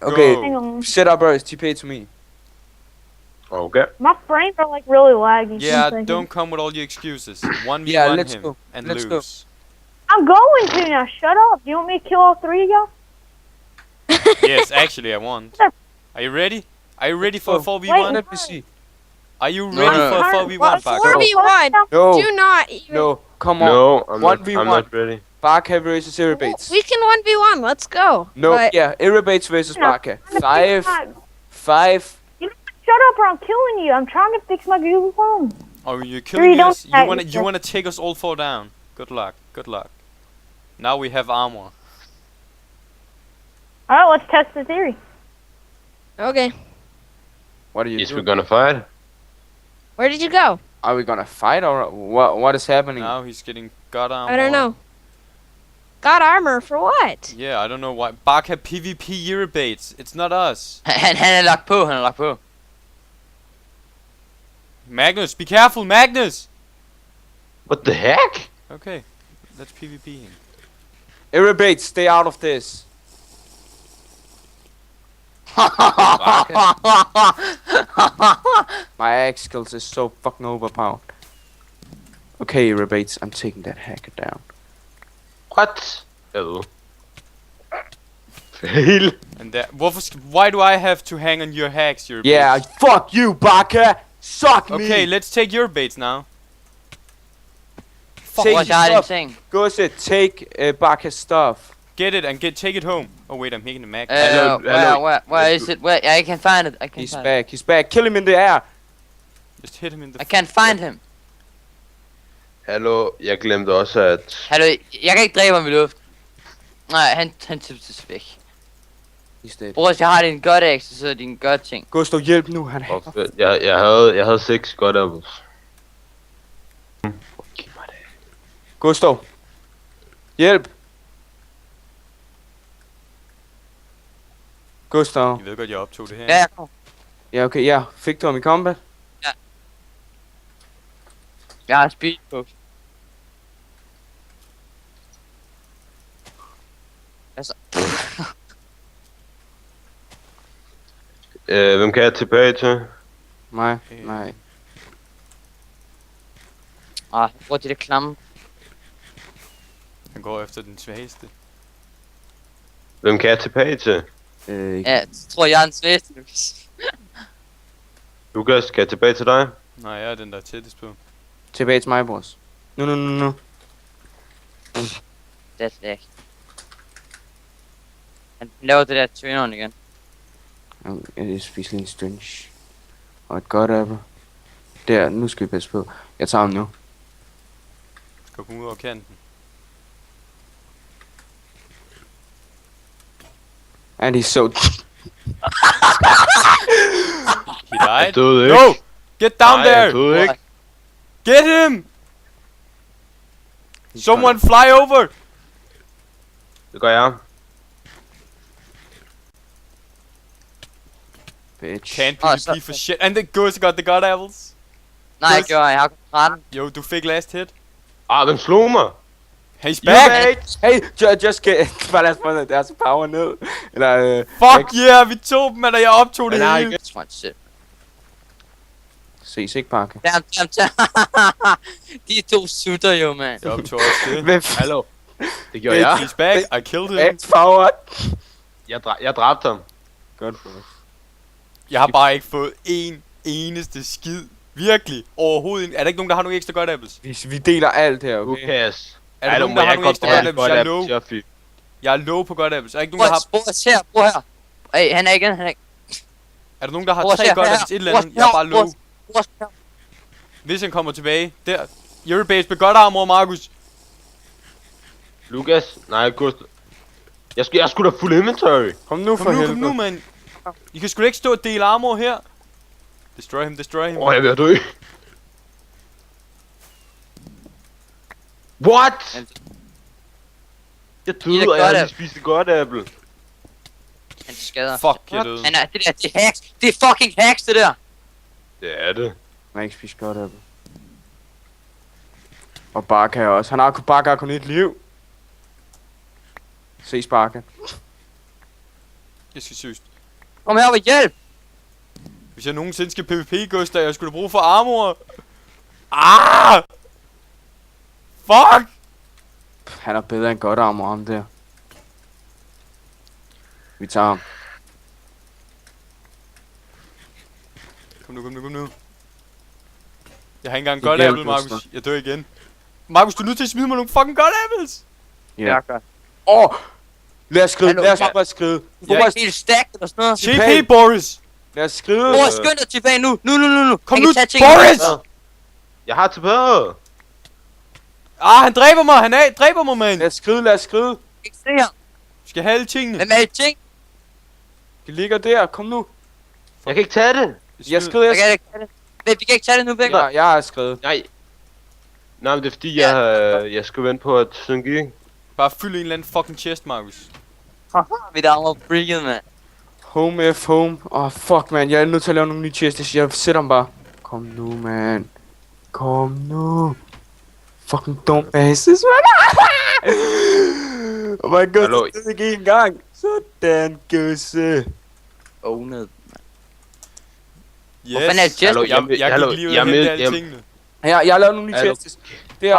Okay, Go. Hang on. set up Burst, TP to me. Okay. My frames are like really laggy. Yeah, One second. don't come with all your excuses. 1v1 Yeah, let's him go. and Let's go. lose. I'm going to now. Shut up. Do you want me to kill all three of y'all? Yes, actually I want. Are you ready? Are you ready for a Wait, 4v1? Let me see. Are you No, ready no. for a What? 4v1, Baka? 4v1. No, Do not even. no, come on. No, I'm not. 1v1. I'm not ready. Baka versus Irribates. We can 1v1. Let's go. No, But yeah, Irribates versus No, Baka. I'm trying to fix my- 5. Shut up or I'm killing you. I'm trying to fix my Google phone. Oh, you're killing don't us? You fight wanna with you us. wanna take us all four down? Good luck. Good luck. Now we have armor. Alright, let's test the theory. okay. What are you Yes, we're doing? gonna fight. Where did you go? Are we gonna fight or what is happening? Now he's getting god armor. I don't know. Got armor for what? Yeah, I don't know why. Baka PvP Eurobates. It's not us. Han er lagt på, han er lagt på. Magnus, be careful, Magnus! What the heck? Okay, let's PvP him. Irribates, stay out of this. My axe skills is so fucking overpowered. Okay, Irribates, I'm taking that hacker down. What? Oh. Fail. And that. Why do I have to hang on your hacks, Eurobates? Yeah, fuck you, Baka! Suck me! Okay, let's take Eurobates now. Take Hvor his jeg har din stuff. ting. Gusse, take Baka's stuff. Get it and take it home. Oh wait, I'm making the Magnus. Hello, hello. Where is it? Where? I can find it. I can He's find it. back, he's back. Kill him in the air. Just hit him in the. I can't find him. Hallo, jeg glemte også at... Hallo, jeg kan ikke dræbe ham i luft. Nej, han tipses væk. He's dead. Bror, jeg har din godt axe, så er din godt ting. Gustav, hjælp nu, han Åh, hacker. fedt. Jeg havde 6 godt apples. Giv mig det. Gustav. Hjælp. Gustav. Jeg ved godt, jeg optog det her. Ja, jeg kommer. Ja, okay, ja. Fik du ham i combat? Jeg har speed på. Altså. Hvem kan jeg tilbage til? Nej, nej. Hvor de der klamme. Han går efter den svageste. Hvem kan jeg tilbage til? Ja, så tror jeg er den svageste, Lukas. Lukas, kan jeg tilbage til dig? Nej, jeg er den der er tættest på. Tilbage til mig, boss. Nu. Det er ikke. Han laver det der tønderen igen. Jeg spiser lige en stringe. Og et godt apple. Der, nu skal vi passe på. Jeg tager ham nu. Skal komme ud over kanten. And he's so... He died. Jeg døde ikke. No! Get down Nej, jeg there! døde ikke. Get him! Someone fly over! Det gør jeg. Bitch. Can't Oh, PvP for shit. And the Goose got the god apples. Nej, jeg Yes. gjorde, jeg har kun 13. Yo, du fik last hit. Hvem slog mig? He's back! Hey, just get... Bare lad os få deres power ned. Eller... Fuck yeah, vi tog dem, og jeg optog det Men nej, hele. ikke. Smart shit. Ses ikke, Bakke. Damn. De to sutter jo, mand. Jeg optog også det. Hvem Hallo. Det gjorde jeg. He's back, I killed him. It's power. Jeg dræbte ham. Godt for os. Jeg har bare ikke fået en eneste skid. Virkelig. Overhovedet ikke. Er der ikke nogen, der har nogle ekstra god apples? Vi deler alt her, okay? Lukas. Er der nogen, der har nogle ekstra god apples? Jeg er low. low. Jeg er low på god apples. Er der ikke nogen, der har... Bror her. Ey, han er igen, han er ikke. Er der nogen, der har Bror, 3 her, god her. apples? Et eller andet. Jeg er bare low. Bror, Hvis han kommer tilbage. Der. Eurobase med godt armor, Markus. Lukas. Nej, Gustav. Jeg skulle da fuld inventory. Kom nu for Kom helvede. nu, mand. I kan sgu da ikke stå og dele armor her. Destroy him. Jeg er ved at dø. What? Jeg døde, og jeg havde lige spist et godt apple. Han skader. Fuck, jeg døde. Han er, det er hacks. Det er fucking hacks, det der. Det er det. Han har ikke spist godt apple. Og Bakke også. Bakke har kun et liv. Ses, Bakke. Jeg skal seriøst. Kom her og hjælp! Hvis jeg nogensinde skal PvP-guster, jeg skulle da bruge for armor. Ah! Fuck! Han er bedre end godt armor, ham der. Vi tager ham. Kom nu. Jeg har ikke engang Det godt bliver apple, en Markus. booster. Jeg dør igen. Markus, du er nødt til at smide mig nogle fucking godt apples. Ja. gør. Lad os skride, Hallo, lad os ja. bare skride. Du får bare helt stacked eller sådan noget. TP, Boris! Lad os skride. Bror, skynd dig tilbage nu. Nu. Kom Han nu, kan tage tingene. Boris! Jeg har tilbage. Ah, han dræber mig, dræber mig, mand. Lad os skride, lad os skride. Jeg kan ikke se her. Vi skal have alle tingene. Hvem er det ting? Det ligger der, kom nu. Jeg kan ikke tage det. Jeg skrider, Jeg kan ikke tage det. Vent, vi kan ikke tage det nu, Bæk. Ja, jeg er skrevet. Nej. Nej, men det er fordi, jeg skal vente på, at sådan gik. Bare fyld en eller anden fucking chest, Markus. Mit armor freaket, mand. Home F home. Fuck, man. Jeg er nødt til at lave nogle nye chests. Jeg sætter dem bare. Kom nu, man. Kom nu. Fucking dum basis, man. Oh my god, Hallo. det er ikke en gang. Sådan, gøsse. Owned. Yes. Hvor fanden er det chest? Hallo, Jeg kan hallo, ikke lide jeg at med- hente alle jeg- tingene. Jeg har lavet nogle nye Hallo. chests. Der.